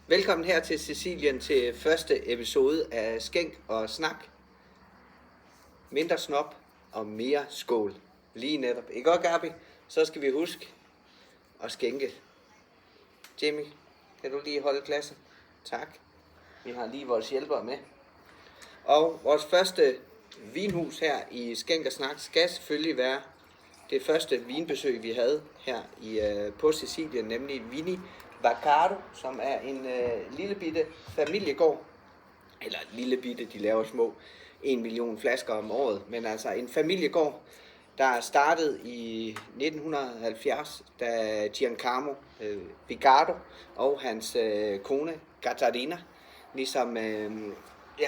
Velkommen her til Sicilien til første episode af Skænk og Snak. Mindre snop og mere skål. Lige netop. Ikke godt, Gabi? Så skal vi huske at skænke. Jimmy, kan du lige holde klassen? Tak. Vi har lige vores hjælpere med. Og vores første vinhus her i Skænk og Snak skal selvfølgelig være det første vinbesøg, vi havde her på Sicilien, nemlig Vini Vaccaro, som er en lille bitte familiegård. Eller lille bitte, de laver små 1 million flasker om året, men altså en familiegård, der startede i 1970, da Giancarlo Vigardo og hans kone Catarina, ligesom,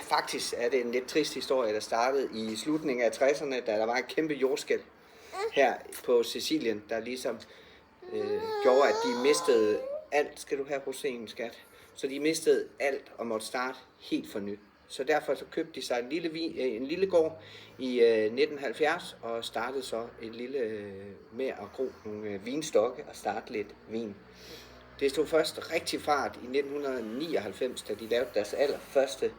faktisk er det en lidt trist historie, der startede i slutningen af 60'erne, da der var et kæmpe jordskælv her på Sicilien, der ligesom gjorde, at de mistede alt. Skal du have roséen, skat? Så de mistede alt og måtte starte helt for nyt. Så derfor så købte de sig en lille gård i 1970 og startede så et lille med at gro nogle vinstokke og starte lidt vin. Det stod først rigtig fart i 1999, da de lavede deres allerførste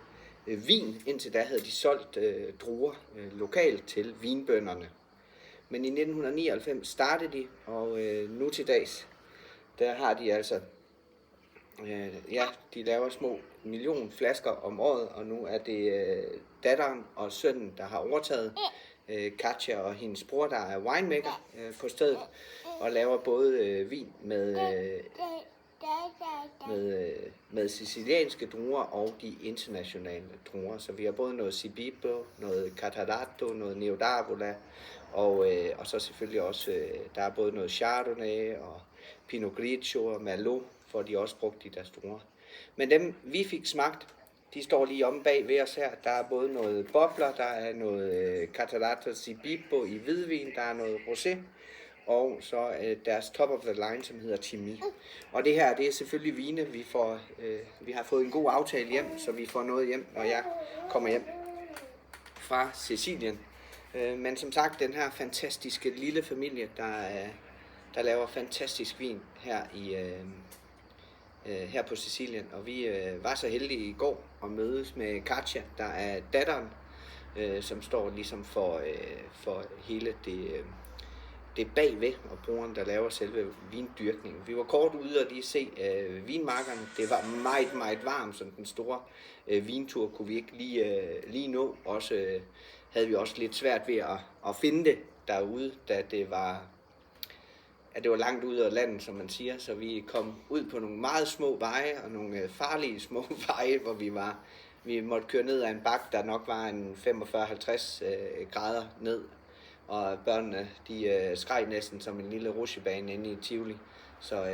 vin. Indtil da havde de solgt druer lokalt til vinbønderne. Men i 1999 startede de, og nu til dags, der har de altså, de laver små 1 million flasker om året, og nu er det datteren og sønnen, der har overtaget. Katja og hendes bror, der er winemaker på stedet, og laver både vin med sicilianske druer og de internationale druer. Så vi har både noget Cibibbo, noget Catarato, noget Neodavola, og så selvfølgelig også, der er både noget Chardonnay og Pinot Grigio og Merlot, for de også brugt i deres druer. Men dem vi fik smagt, de står lige omme bag ved os her. Der er både noget bobler, der er noget Catarato Cibibbo i hvidvin, der er noget rosé, og så deres top of the line, som hedder Chimay. Og det her, det er selvfølgelig vine, vi har fået en god aftale hjem, så vi får noget hjem, når jeg kommer hjem fra Sicilien. Men som sagt, den her fantastiske lille familie, der laver fantastisk vin her på Sicilien. Og vi var så heldige i går at mødes med Katja, der er datteren, som står ligesom for hele det bagved, og broren, der laver selve vindyrkningen. Vi var kort ude og lige se vinmarkerne. Det var meget, meget varmt, så den store vintur kunne vi ikke lige nå. Også havde vi også lidt svært ved at finde det derude, da det var langt ude af landet, som man siger. Så vi kom ud på nogle meget små veje og nogle farlige små veje, hvor vi måtte køre ned ad en bakke, der nok var en 45-50 grader ned. Og børnene, de skreg næsten som en lille rutsjebane inde i Tivoli. Så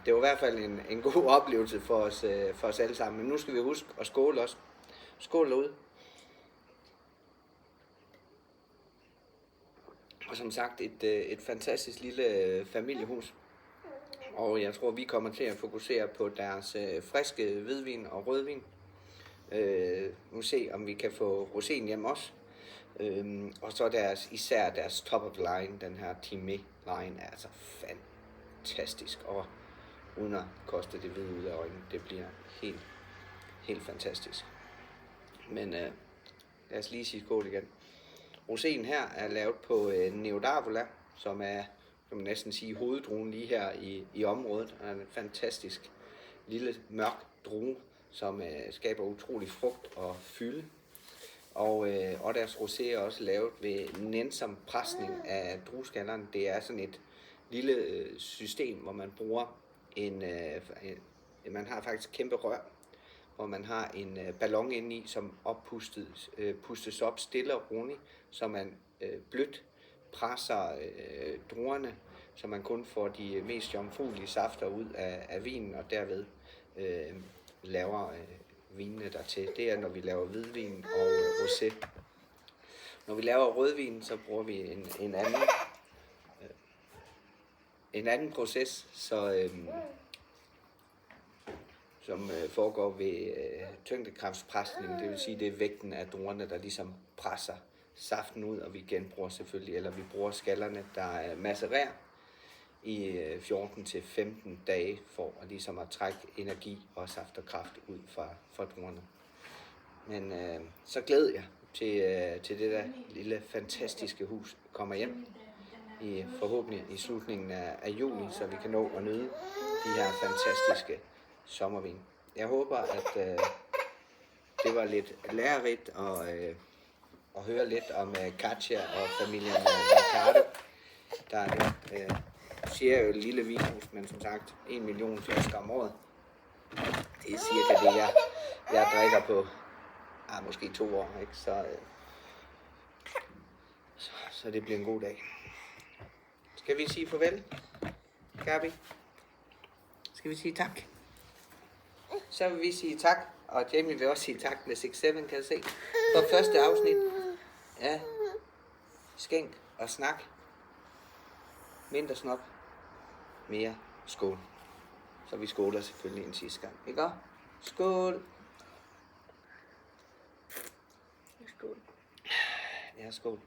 det var i hvert fald en god oplevelse for os alle sammen. Men nu skal vi huske at skåle også. Skål derude. Og som sagt, et fantastisk lille familiehus. Og jeg tror, vi kommer til at fokusere på deres friske hvidvin og rødvin. Nu se, om vi kan få roséen hjem også. Og så især deres top of line, den her Chimay line, er altså fantastisk. Og uden at koste det hvide ud af øjnene, det bliver helt, helt fantastisk. Men lad os lige sige skål igen. Roséen her er lavet på Neodavola, som er, kan man næsten sige, hoveddruen lige her i området. Det er en fantastisk lille mørk drue, som skaber utrolig frugt og fylde. Og deres rosé er også lavet ved nænsom presning af drueskallerne. Det er sådan et lille system, hvor man bruger man har faktisk kæmpe rør, hvor man har en ballon inde i, som pustes op stille og roligt, så man blødt presser druerne, så man kun får de mest jomfruelige safter ud af vinen, og derved laver vinene dertil. Det er, når vi laver hvidvin og rosé. Når vi laver rødvin, så bruger vi en anden proces, som foregår ved tyngdekraftspresning. Det vil sige, det er vægten af druerne, der ligesom presser saften ud, og vi genbruger selvfølgelig, eller vi bruger skallerne, der macererer i 14 til 15 dage for at ligesom at trække energi og saft og kraft ud fra druerne. Men så glæder jeg til det der lille fantastiske hus kommer hjem forhåbentlig i slutningen af juli, så vi kan nå at nyde de her fantastiske sommervin. Jeg håber, at det var lidt lærerigt at høre lidt om Katja og familien Mercado. Der siger jo et lille vinhus, men som sagt 1 million flasker om året. Det er cirka det, jeg drikker på måske 2 år, ikke? Så det bliver en god dag. Skal vi sige farvel, Gabi? Skal vi sige tak? Så vil vi sige tak, og Jamie vil også sige tak med 6-7, kan jeg se. For første afsnit af Skænk og Snak. Mindre snop, mere skål. Så vi skåler selvfølgelig en sidste gang, ikke? Skål! Skål. Ja, skål.